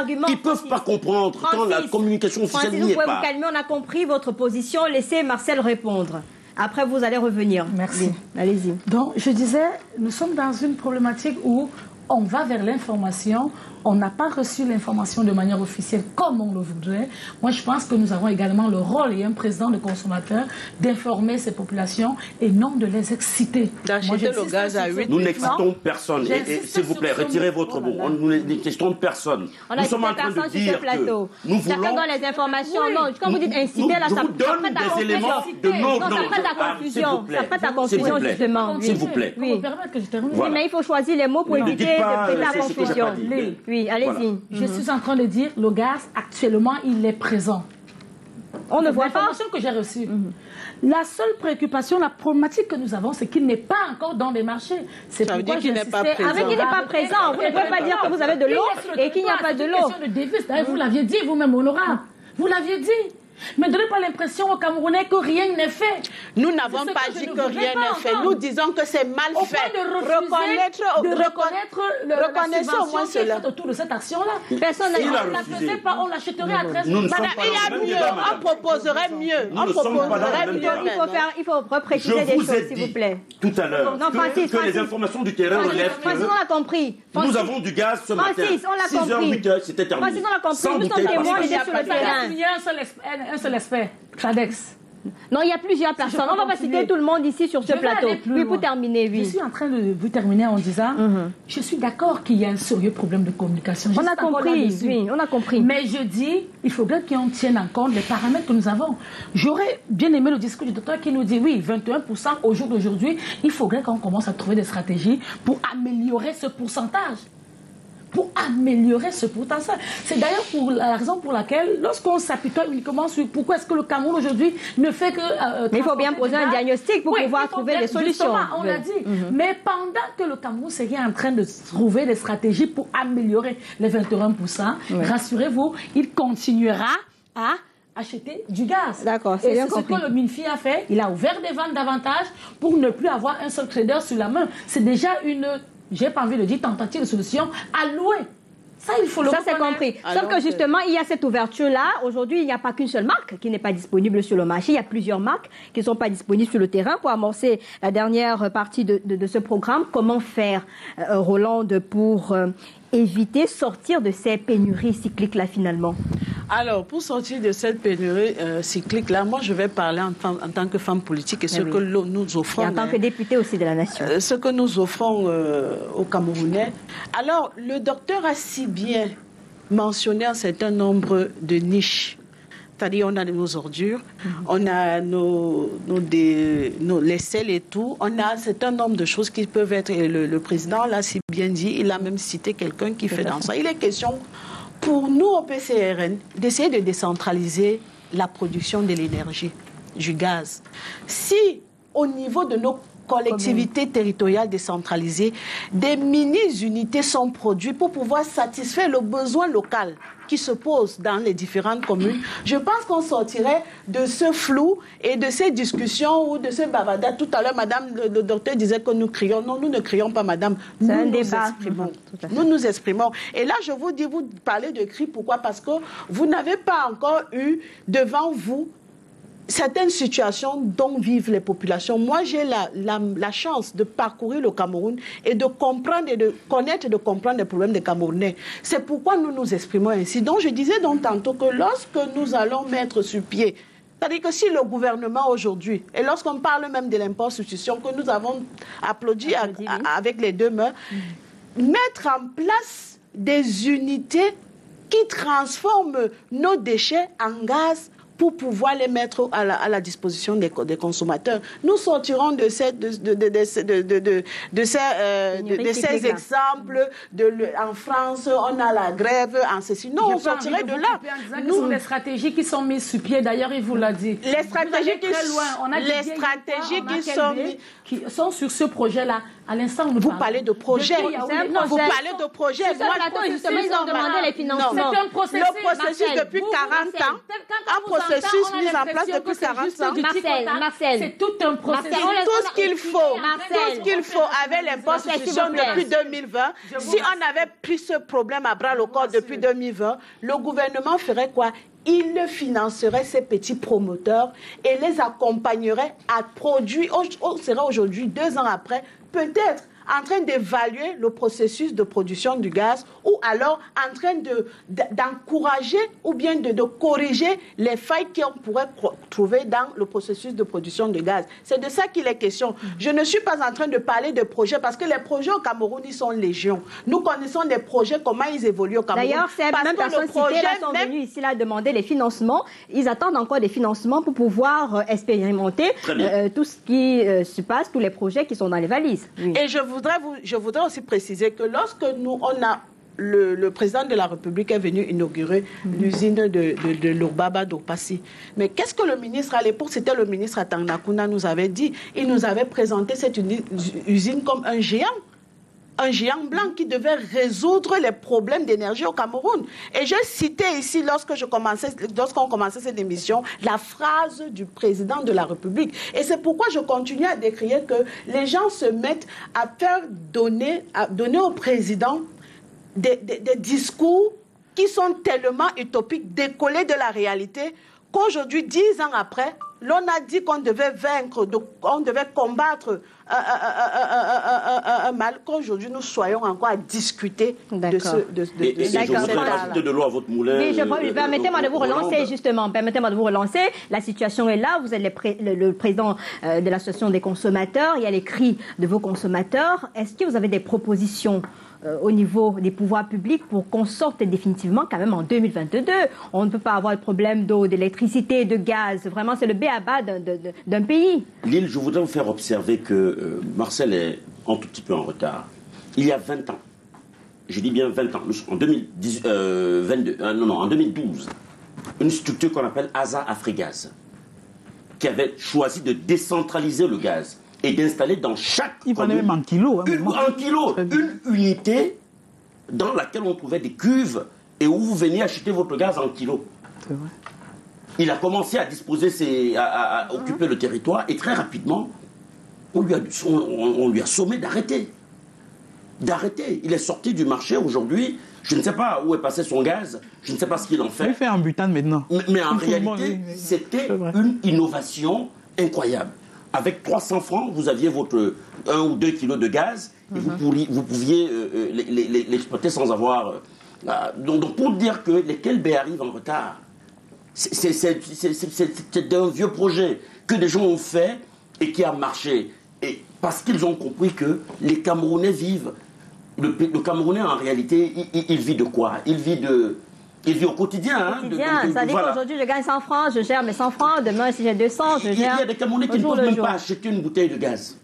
Ils ne peuvent pas comprendre quand la communication officielle n'y est pas. Vous pouvez vous calmer, on a compris votre position. Laissez Marcel répondre. Après, vous allez revenir. Merci. Allez-y. Donc, je disais, nous sommes dans une problématique où on va vers l'information. On n'a pas reçu l'information de manière officielle comme on le voudrait. Moi, je pense que nous avons également le rôle, et un président de consommateur, d'informer ces populations et non de les exciter. D'acheter le gaz à 8. Nous n'excitons personne. Et s'il vous plaît, retirez votre mot. Nous n'excitons personne. Nous sommes en train de dire que nous voulons... Chacun donne les informations. Non, quand vous dites inciter, là, ça vous donne des éléments de nos... Non, ça prête à confusion. Ça prête à confusion, justement. S'il vous plaît. Oui, que je termine. Oui, mais il faut choisir les mots pour éviter de prêter à confusion. Oui, allez-y. Je suis en train de dire, le gaz, actuellement, il est présent. On ne voit pas. L'information que j'ai reçue. La seule préoccupation, la problématique que nous avons, c'est qu'il n'est pas encore dans les marchés. C'est ça veut dire qu'il n'est pas présent. Avec qu'il n'est pas présent. Vous ne pouvez pas dire que vous avez de l'eau et qu'il n'y a pas de l'eau. C'est une question de devise. Vous l'aviez dit vous-même, honorable. Vous l'aviez dit. Mais ne donnez pas l'impression aux Camerounais que rien n'est fait. Nous n'avons pas dit que rien n'est fait. Nous disons que c'est mal Au fait. point de reconnaître au moins cela autour de cette action-là. Personne Il a On ne la refusé. faisait pas, on l'achèterait à 13 Nous ne sommes Madame, pas il y dans a le même mieux, débat, on madame. proposerait mieux. Nous On ne sommes pas dans le proposerait même mieux. débat. Il faut Je repréciser des vous choses, ai s'il vous dit plaît. tout à l'heure Non, Francis, que les Francis. informations du terrain relèvent Francis, on que l'a compris. nous avons du gaz ce matin. Francis, on l'a 6h, compris. 8h, c'était terminé. Francis, on l'a compris. Sans Nous sommes bouteille témoins, par on était sac. sur le terrain. Il y a un seul expert, Cladex. Non, il y a plusieurs personnes. On ne va pas citer tout le monde ici sur ce Je vais plateau. aller plus Oui, loin. pour terminer, Je oui. suis en train de vous terminer en disant, je suis d'accord qu'il y a un sérieux problème de communication. Je On a suis d'accord compris, là-dessus. oui, on a compris. Mais je dis, il faudrait qu'on tienne en compte les paramètres que nous avons. J'aurais bien aimé le discours du docteur qui nous dit, oui, 21% au jour d'aujourd'hui, il faudrait qu'on commence à trouver des stratégies pour améliorer ce pourcentage. C'est d'ailleurs pour la raison pour laquelle, lorsqu'on s'apitoie uniquement sur pourquoi est-ce que le Cameroun aujourd'hui ne fait que... Mais il faut bien poser un diagnostic pour pouvoir il faut trouver bien- des solutions. Justement, on l'a dit. Mais pendant que le Cameroun serait en train de trouver des stratégies pour améliorer les 21%, rassurez-vous, il continuera à acheter du gaz. D'accord, c'est Et bien c'est ce compris. que le MINFI a fait. Il a ouvert des ventes davantage pour ne plus avoir un seul trader sur la main. C'est déjà une, j'ai pas envie de dire tentative de solution allouée. Ça, il faut le Ça, c'est reconnaître. compris. Alors Sauf que justement, il y a cette ouverture-là. Aujourd'hui, il n'y a pas qu'une seule marque qui n'est pas disponible sur le marché. Il y a plusieurs marques qui ne sont pas disponibles sur le terrain. Pour amorcer la dernière partie de ce programme, comment faire, Roland, pour éviter, sortir de ces pénuries cycliques-là, finalement? Alors, pour sortir de cette pénurie cyclique-là, moi, je vais parler en tant que femme politique et ce que nous offrons. Et en tant que député aussi de la nation. Ce que nous offrons aux Camerounais. Alors, le docteur a si bien mentionné un certain nombre de niches. C'est-à-dire, on a nos ordures, on a les sels et tout. On a un certain nombre de choses qui peuvent être... Et le président l'a si bien dit, il a même cité quelqu'un qui fait dans ça. Il est question, pour nous au PCRN, d'essayer de décentraliser la production de l'énergie, du gaz. Si, au niveau de nos collectivités territoriales décentralisées, des mini-unités sont produites pour pouvoir satisfaire le besoin local qui se pose dans les différentes communes, je pense qu'on sortirait de ce flou et de ces discussions ou de ce bavardage. Tout à l'heure, madame, le docteur disait que nous crions. Non, nous ne crions pas, madame. C'est un Nous débat. exprimons. Tout à fait. Nous nous exprimons. Et là, je vous dis, vous parlez de cris. Pourquoi? Parce que vous n'avez pas encore eu devant vous certaines situations dont vivent les populations. Moi, j'ai la chance de parcourir le Cameroun et de comprendre et de connaître et de comprendre les problèmes des Camerounais. C'est pourquoi nous nous exprimons ainsi. Donc, je disais donc tantôt que lorsque nous allons mettre sur pied, c'est-à-dire que si le gouvernement aujourd'hui, et lorsqu'on parle même de l'impôt-substitution que nous avons applaudi avec les deux mains, mettre en place des unités qui transforment nos déchets en gaz pour pouvoir les mettre à la disposition des consommateurs. Nous sortirons de ces exemples. En France, on a la grève, en ceci. Non, on sortirait de là. Nous, sont des stratégies qui sont mises sur pied. D'ailleurs, il vous l'a dit. Les stratégies qui sont sur ce projet-là. À l'instant, vous parlez de projet. Non, vous parlez de projet. Justement, ils ont demandé les financements. C'est un processus. Le processus depuis 40 ans. Un processus mis en place depuis 40 ans. Marcel. C'est tout un processus. Tout ce qu'il faut. Tout ce qu'il faut avec l'impôt-substitution depuis 2020. Si on avait pris ce problème à bras le corps depuis 2020, le gouvernement ferait quoi? Il financerait ces petits promoteurs et les accompagnerait à produire. On sera aujourd'hui, 2 ans après, peut-être en train d'évaluer le processus de production du gaz ou alors en train d'encourager ou bien de corriger les failles qu'on pourrait trouver dans le processus de production de gaz. C'est de ça qu'il est question. Je ne suis pas en train de parler de projets parce que les projets au Cameroun, ils sont légion. Nous connaissons les projets, comment ils évoluent au Cameroun. D'ailleurs, ces mêmes personnes citées là sont venues ici là demander les financements. Ils attendent encore des financements pour pouvoir expérimenter tout ce qui se passe, tous les projets qui sont dans les valises. Oui. Et je voudrais aussi préciser que lorsque le président de la République est venu inaugurer l'usine de l'Urbaba d'Opassi. Mais qu'est-ce que le ministre, à l'époque, c'était le ministre Atanakuna, nous avait dit? Il nous avait présenté cette usine comme un géant. un géant blanc qui devait résoudre les problèmes d'énergie au Cameroun. Et j'ai cité ici, lorsqu'on commençait cette émission, la phrase du président de la République. Et c'est pourquoi je continue à décrier que les gens se mettent à donner au président des discours qui sont tellement utopiques, décollés de la réalité, qu'aujourd'hui, 10 ans après, l'on a dit qu'on devait vaincre, qu'on devait combattre un mal, qu'aujourd'hui nous soyons encore à discuter de ce... Et je voudrais rajouter de l'eau à votre moulin. Oui, permettez-moi de vous relancer, justement. Permettez-moi de vous relancer. La situation est là. Vous êtes le président de l'association des consommateurs. Il y a les cris de vos consommateurs. Est-ce que vous avez des propositions au niveau des pouvoirs publics pour qu'on sorte définitivement quand même en 2022. On ne peut pas avoir de problème d'eau, d'électricité, de gaz. Vraiment, c'est le b.a.-ba d'un pays. Lille, je voudrais vous faire observer que Marcel est un tout petit peu en retard. Il y a 20 ans, je dis bien 20 ans, en 2012, une structure qu'on appelle ASA Afrigaz, qui avait choisi de décentraliser le gaz et d'installer dans chaque Il prenait même en kilos. une unité dans laquelle on trouvait des cuves et où vous veniez acheter votre gaz en kilos. C'est vrai. Il a commencé à disposer, à occuper le territoire et très rapidement, on lui a sommé d'arrêter. Il est sorti du marché aujourd'hui. Je ne sais pas où est passé son gaz, je ne sais pas ce qu'il en fait. Il fait en butane maintenant. Mais en réalité, c'était une innovation incroyable. Avec 300 francs, vous aviez votre 1 ou 2 kilos de gaz et vous pouviez l'exploiter sans avoir... donc pour dire que les KLB arrivent en retard, c'est un vieux projet que des gens ont fait et qui a marché. Et parce qu'ils ont compris que les Camerounais vivent... Le Camerounais, en réalité, il vit de quoi? Il vit au quotidien. Ça dit qu'aujourd'hui, je gagne 100 francs, je gère mes 100 francs. Demain, si j'ai 200, je gère. Il y a des Camerounais qui ne peuvent même pas acheter une bouteille de gaz.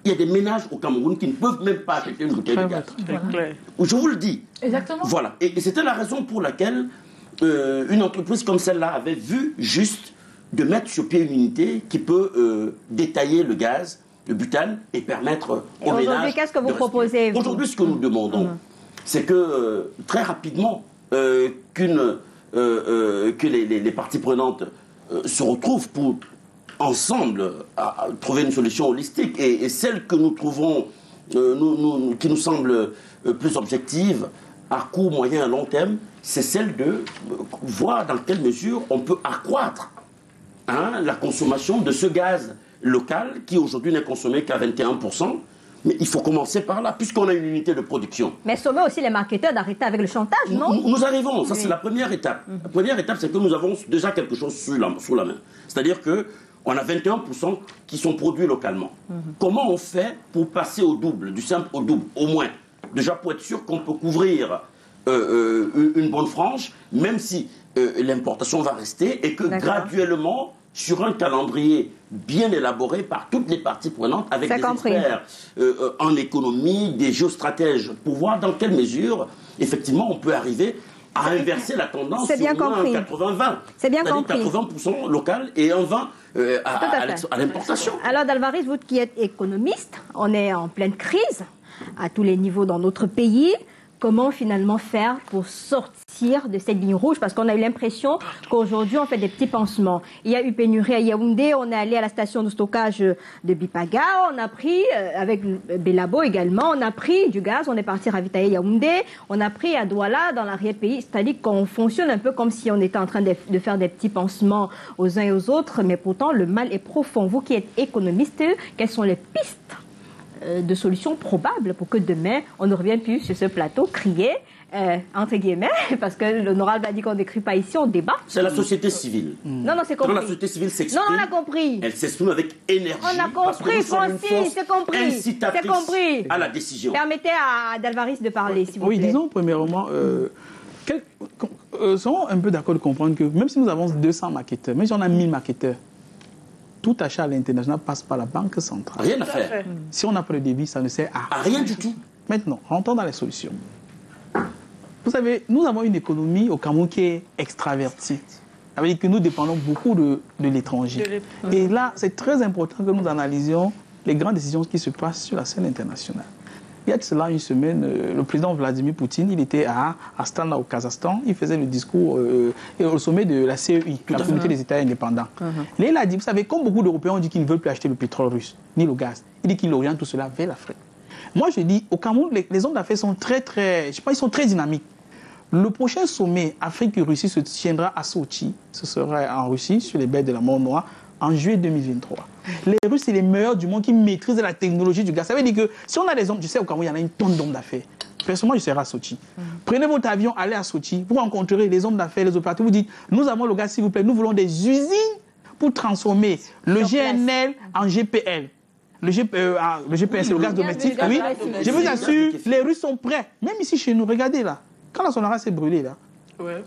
Il y a des ménages au Cameroun qui ne peuvent même pas acheter une bouteille de gaz. Je vous le dis. Exactement. Voilà. Et c'était la raison pour laquelle une entreprise comme celle-là avait vu juste de mettre sur pied une unité qui peut détailler le gaz, le butane, et permettre aux ménages... Aujourd'hui, qu'est-ce que vous proposez? Aujourd'hui, ce que nous demandons, c'est que très rapidement, que les parties prenantes se retrouvent pour ensemble à trouver une solution holistique. Et celle que nous trouvons, qui nous semble plus objective, à court, moyen, à long terme, c'est celle de voir dans quelle mesure on peut accroître la consommation de ce gaz local qui aujourd'hui n'est consommé qu'à 21%. Mais il faut commencer par là, puisqu'on a une unité de production. Mais sommer aussi les marketeurs d'arrêter avec le chantage, non? Nous arrivons, ça c'est la première étape. La première étape, c'est que nous avons déjà quelque chose sous la main. C'est-à-dire qu'on a 21% qui sont produits localement. Comment on fait pour passer au double, du simple au double, au moins? Déjà pour être sûr qu'on peut couvrir une bonne frange, même si l'importation va rester, et que graduellement, sur un calendrier bien élaboré par toutes les parties prenantes, avec des experts en économie, des géostratèges, pour voir dans quelle mesure, effectivement, on peut arriver à inverser la tendance sur un 80-20. C'est bien compris. 80% local et un 20% à l'importation. Alors, Dalvaris, vous qui êtes économiste, on est en pleine crise à tous les niveaux dans notre pays. Comment finalement faire pour sortir de cette ligne rouge? Parce qu'on a eu l'impression qu'aujourd'hui, on fait des petits pansements. Il y a eu pénurie à Yaoundé, on est allé à la station de stockage de Bipaga, on a pris, avec Belabo également, on a pris du gaz, on est parti ravitailler Yaoundé, on a pris à Douala, dans l'arrière-pays. C'est-à-dire qu'on fonctionne un peu comme si on était en train de faire des petits pansements aux uns et aux autres, mais pourtant, le mal est profond. Vous qui êtes économiste, quelles sont les pistes de solutions probables pour que demain, on ne revienne plus sur ce plateau crier, entre guillemets, parce que l'honorable a dit qu'on n'écrit pas ici, on débat. C'est la société civile. Non, c'est compris. Quand la société civile s'exprime, non, on a compris. Elle s'exprime avec énergie. On a compris, Francis, c'est compris. Incitatrice à la décision. Permettez à Dalvaris de parler, s'il vous plaît. Oui, disons, premièrement, soyons un peu d'accord de comprendre que même si nous avons 200 marketeurs, même si on a 1000 marketeurs, tout achat à l'international passe par la Banque centrale. Rien à faire. Si on n'a pas le débit, ça ne sert à rien du tout. Maintenant, rentrons dans les solutions. Vous savez, nous avons une économie au Cameroun qui est extravertie. Ça veut dire que nous dépendons beaucoup de l'étranger. Et là, c'est très important que nous analysions les grandes décisions qui se passent sur la scène internationale. Il y a de cela une semaine, le président Vladimir Poutine, il était à Astana au Kazakhstan, il faisait le discours au sommet de la CEI, la communauté des États indépendants. Là, il a dit, vous savez, comme beaucoup d'Européens ont dit qu'ils ne veulent plus acheter le pétrole russe, ni le gaz, il dit qu'il oriente tout cela vers l'Afrique. Moi, je dis, au Cameroun, les hommes d'affaires sont je sais pas, ils sont très dynamiques. Le prochain sommet Afrique-Russie se tiendra à Sochi, ce sera en Russie, sur les berges de la mer Noire, en juillet 2023. Les Russes, c'est les meilleurs du monde qui maîtrisent la technologie du gaz. Ça veut dire que si on a des hommes, je sais au Cameroun, il y en a une tonne d'hommes d'affaires. Personnellement, je serai à Sochi. Prenez votre avion, allez à Sochi, vous rencontrerez les hommes d'affaires, les opérateurs, vous dites, nous avons le gaz, s'il vous plaît, nous voulons des usines pour transformer le GNL en GPL. Le GPL, c'est le gaz domestique. Oui. Je vous assure, les Russes sont prêts. Même ici chez nous, regardez là. Quand la Sonara s'est brûlée là,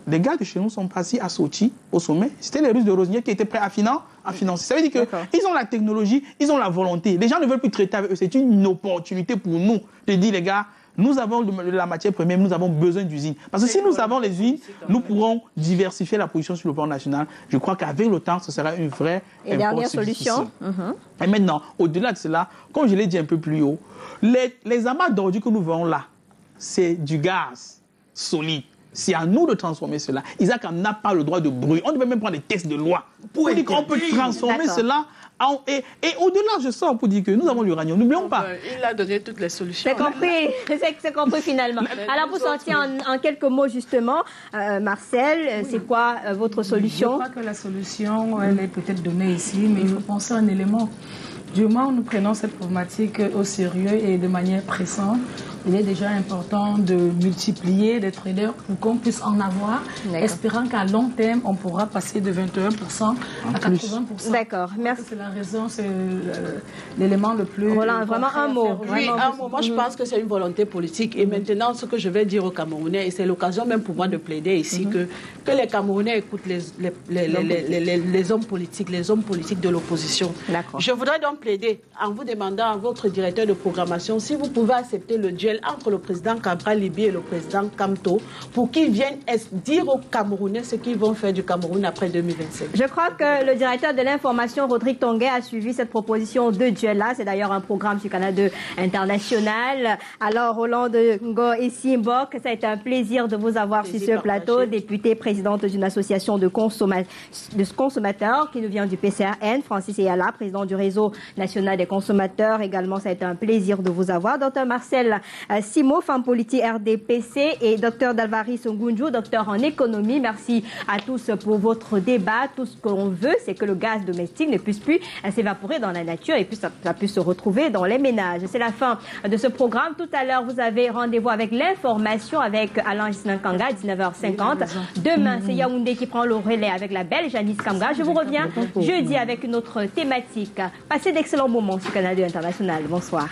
les gars de chez nous sont passés à Sochi, au sommet. C'était les Russes de Rosnier qui étaient prêts à financer. Ça veut dire qu'ils ont la technologie, ils ont la volonté. Les gens ne veulent plus traiter avec eux. C'est une opportunité pour nous de dire, les gars, nous avons de la matière première, nous avons besoin d'usines. Parce que si nous avons les usines, nous pourrons diversifier la production sur le plan national. Je crois qu'avec le temps, ce sera une vraie et dernière solution. Et maintenant, au-delà de cela, comme je l'ai dit un peu plus haut, les amas d'ordures que nous voyons là, c'est du gaz solide. C'est à nous de transformer cela. Isaac n'a pas le droit de bruit. On devait même prendre des textes de loi pour dire qu'on peut transformer cela. Et au-delà, je sors pour dire que nous avons l'uranium. N'oublions pas. Il a donné toutes les solutions. C'est compris finalement. Alors, pour sortir en quelques mots, justement, Marcel, c'est quoi votre solution? Je crois que la solution, elle est peut-être donnée ici, mais il faut penser à un élément. Du moment où nous prenons cette problématique au sérieux et de manière pressante, il est déjà important de multiplier les traders pour qu'on puisse en avoir, espérant qu'à long terme, on pourra passer de 21% à 80%. D'accord, merci. C'est la raison, c'est l'élément le plus... Voilà, vraiment un mot. Oui, un mot. Moi, je pense que c'est une volonté politique. Et maintenant, ce que je vais dire aux Camerounais, et c'est l'occasion même pour moi de plaider ici, que les Camerounais écoutent les hommes politiques de l'opposition. Je voudrais donc plaider en vous demandant à votre directeur de programmation si vous pouvez accepter le duel entre le président Cabral Libi et le président Kamto pour qu'ils viennent dire aux Camerounais ce qu'ils vont faire du Cameroun après 2027. Je crois que le directeur de l'information, Rodrigue Tonguet, a suivi cette proposition de duel-là. C'est d'ailleurs un programme sur Canal 2 International. Alors, Roland de Ngo et Simbok, ça a été un plaisir de vous avoir sur ce plateau. Députée, présidente d'une association de consommateurs qui nous vient du PCRN, Francis Eyala, président du réseau national des consommateurs. Également, ça a été un plaisir de vous avoir. Dr Marcel Simo, femme politique RDPC, et Dr Dalvaris Ngunju, docteur en économie. Merci à tous pour votre débat. Tout ce qu'on veut, c'est que le gaz domestique ne puisse plus s'évaporer dans la nature et puis ça puisse se retrouver dans les ménages. C'est la fin de ce programme. Tout à l'heure, vous avez rendez-vous avec l'information avec Alain Gisnankanga à 19h50. Demain, c'est Yaoundé qui prend le relais avec la belle Janice Kamga. Je vous reviens jeudi avec une autre thématique. Passez d'excellents moments sur Canal 2 International. Bonsoir.